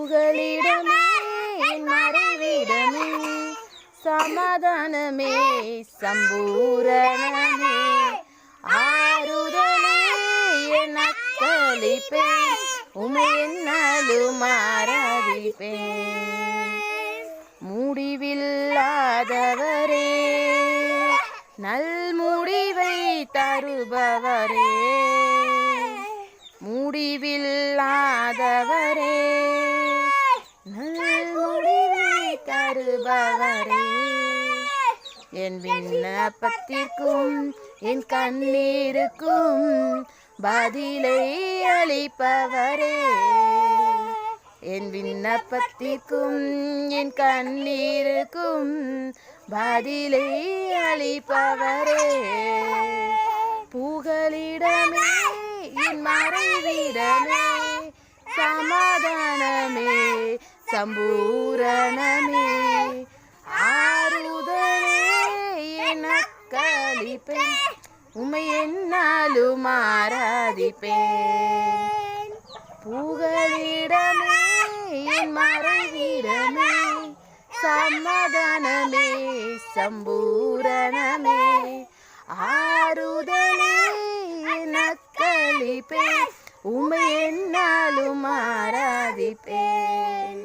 புகலிடமே என் மறைவிடமே, சமாதானமே சம்பூரணமே, ஆறுதலே என் அக்களிப்பேன், உம்மை என்னாலும் ஆராதிப்பேன். முடிவில்லாதவரே, நல் முடிவை தருபவரே, முடிவில்லாதவரே, நல் முடிவை தருபவரே, என் விண்ணப்பத்திற்கும் என் கண்ணீருக்கும் பதிலை அளிப்பவரே, என் விண்ணப்பத்திற்கும் என் கண்ணீருக்கும் பதிலை அளிப்பவரே, புகலிடமே என் மறைவிடமே, சமாதானமே சம்பூரணமே, ஆறுதலே என் அக்களிப்பேன், உம்மை என்னாலும் ஆராதிப்பேன். புகலிடமே என் மறைவிடமே, சமாதானமே சம்பூரணமே,